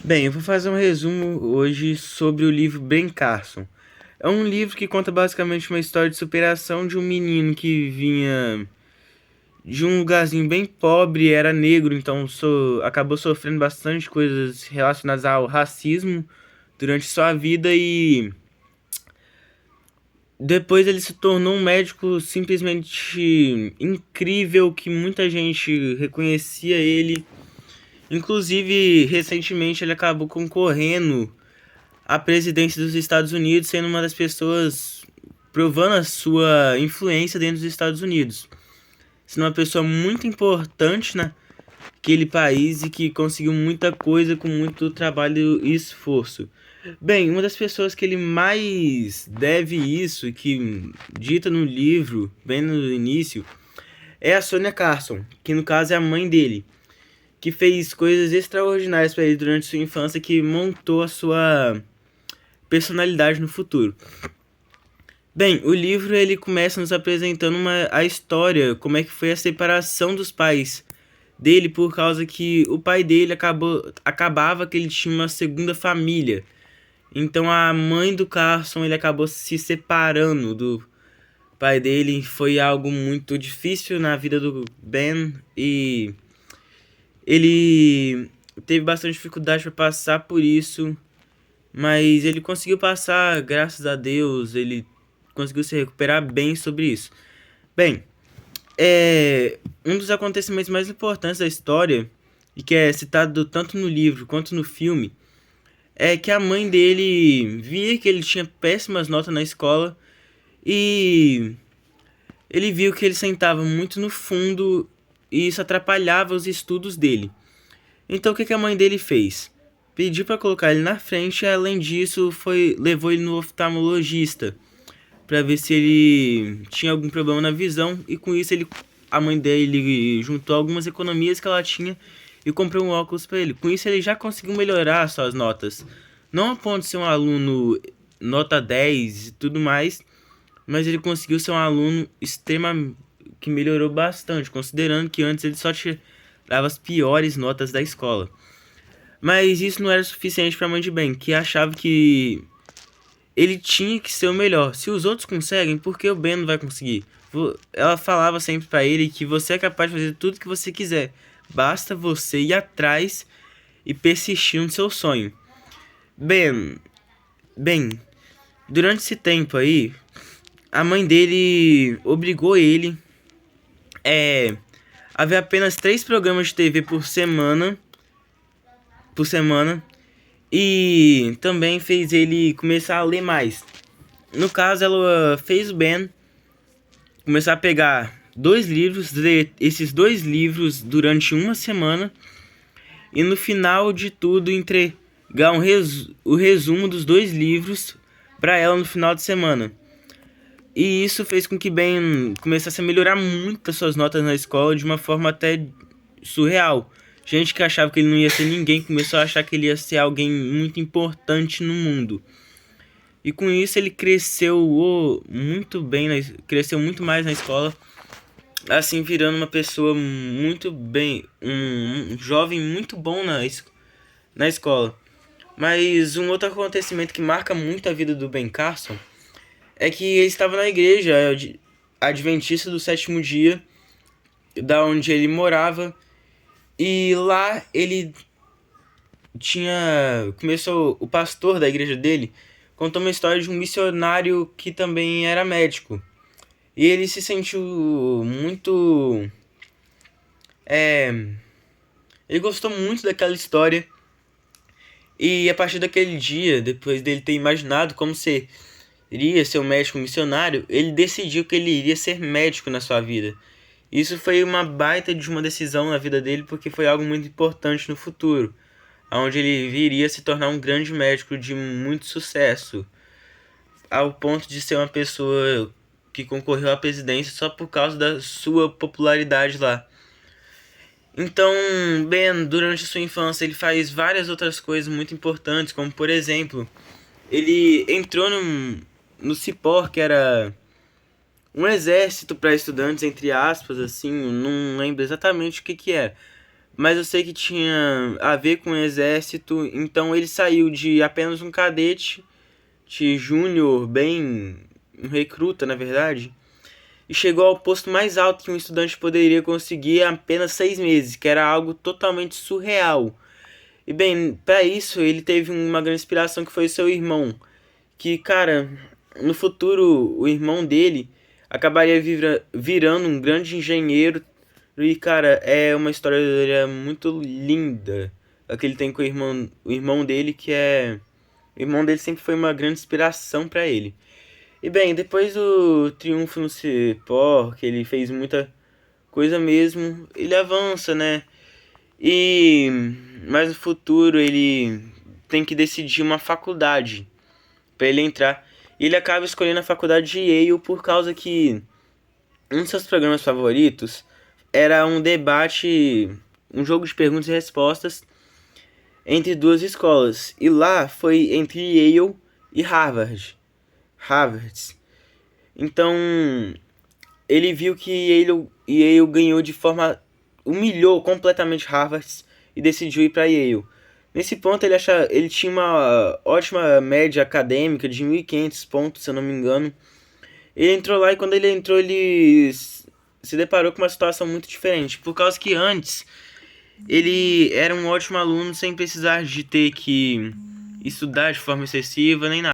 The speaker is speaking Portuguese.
Bem, eu vou fazer um resumo hoje sobre o livro Ben Carson. É um livro que conta basicamente uma história de superação de um menino que vinha de um lugarzinho bem pobre, era negro, então acabou sofrendo bastante coisas relacionadas ao racismo durante sua vida e depois ele se tornou um médico simplesmente incrível que muita gente reconhecia ele. Inclusive, recentemente ele acabou concorrendo a presidência dos Estados Unidos, sendo uma das pessoas provando a sua influência dentro dos Estados Unidos. Sendo uma pessoa muito importante naquele país e que conseguiu muita coisa com muito trabalho e esforço. Bem, uma das pessoas que ele mais deve isso, que dita no livro, bem no início, é a Sonia Carson, que no caso é a mãe dele, que fez coisas extraordinárias para ele durante sua infância, que montou a sua personalidade no futuro. Bem, o livro ele começa nos apresentando a história, como é que foi a separação dos pais dele, por causa que o pai dele acabava que ele tinha uma segunda família. Então a mãe do Carson ele acabou se separando do pai dele, foi algo muito difícil na vida do Ben e ele teve bastante dificuldade para passar por isso, mas ele conseguiu passar, graças a Deus, ele conseguiu se recuperar bem sobre isso. Bem, um dos acontecimentos mais importantes da história, e que é citado tanto no livro quanto no filme, é que a mãe dele via que ele tinha péssimas notas na escola e ele viu que ele sentava muito no fundo e isso atrapalhava os estudos dele. Então o que a mãe dele fez? Pediu para colocar ele na frente e além disso levou ele no oftalmologista para ver se ele tinha algum problema na visão e com isso a mãe dele juntou algumas economias que ela tinha e comprou um óculos para ele. Com isso ele já conseguiu melhorar suas notas. Não a ponto de ser um aluno nota 10 e tudo mais, mas ele conseguiu ser um aluno extremamente que melhorou bastante, considerando que antes ele só tirava as piores notas da escola. Mas isso não era suficiente para a mãe de Ben, que achava que ele tinha que ser o melhor. Se os outros conseguem, por que o Ben não vai conseguir? Ela falava sempre pra ele que você é capaz de fazer tudo que você quiser. Basta você ir atrás e persistir no seu sonho. Ben, bem, durante esse tempo aí, a mãe dele obrigou ele a ver apenas 3 programas de TV por semana e também fez ele começar a ler mais. No caso, ela fez o Ben começar a pegar 2 livros, ler esses 2 livros durante uma semana e no final de tudo entregar o resumo dos 2 livros para ela no final de semana. E isso fez com que Ben começasse a melhorar muito as suas notas na escola de uma forma até surreal. Gente que achava que ele não ia ser ninguém começou a achar que ele ia ser alguém muito importante no mundo. E com isso ele cresceu muito bem, cresceu muito mais na escola, assim virando uma pessoa muito bem, um jovem muito bom na escola. Mas um outro acontecimento que marca muito a vida do Ben Carson é que ele estava na igreja adventista do sétimo dia, da onde ele morava, e lá ele começou, o pastor da igreja dele contou uma história de um missionário que também era médico. E ele se sentiu muito. É, ele gostou muito daquela história. E a partir daquele dia, depois dele ter imaginado como iria ser um médico missionário, ele decidiu que ele iria ser médico na sua vida. Isso foi uma baita de uma decisão na vida dele, porque foi algo muito importante no futuro, onde ele viria se tornar um grande médico de muito sucesso, ao ponto de ser uma pessoa que concorreu à presidência só por causa da sua popularidade lá. Então, Ben, durante sua infância, ele faz várias outras coisas muito importantes, como por exemplo, ele entrou no CIPOR, que era um exército para estudantes, entre aspas, assim, não lembro exatamente o que é. mas eu sei que tinha a ver com o exército, então ele saiu de apenas um cadete, de júnior, bem um recruta, na verdade, e chegou ao posto mais alto que um estudante poderia conseguir em apenas 6 meses, que era algo totalmente surreal. E bem, para isso ele teve uma grande inspiração que foi o seu irmão, que, cara, no futuro o irmão dele acabaria virando um grande engenheiro. E, cara, é uma história muito linda a que ele tem com o irmão dele, que é. O irmão dele sempre foi uma grande inspiração para ele. E bem, depois do triunfo no Cipó, que ele fez muita coisa mesmo, ele avança, né? E mas no futuro ele tem que decidir uma faculdade para ele entrar. E ele acaba escolhendo a faculdade de Yale por causa que um dos seus programas favoritos era um debate, um jogo de perguntas e respostas entre duas escolas. E lá foi entre Yale e Harvard. Harvard. Então, ele viu que Yale ganhou de forma humilhou completamente Harvard e decidiu ir para Yale. Nesse ponto ele tinha uma ótima média acadêmica de 1.500 pontos, se eu não me engano. Ele entrou lá e quando ele entrou ele se deparou com uma situação muito diferente, por causa que antes ele era um ótimo aluno sem precisar de ter que estudar de forma excessiva nem nada.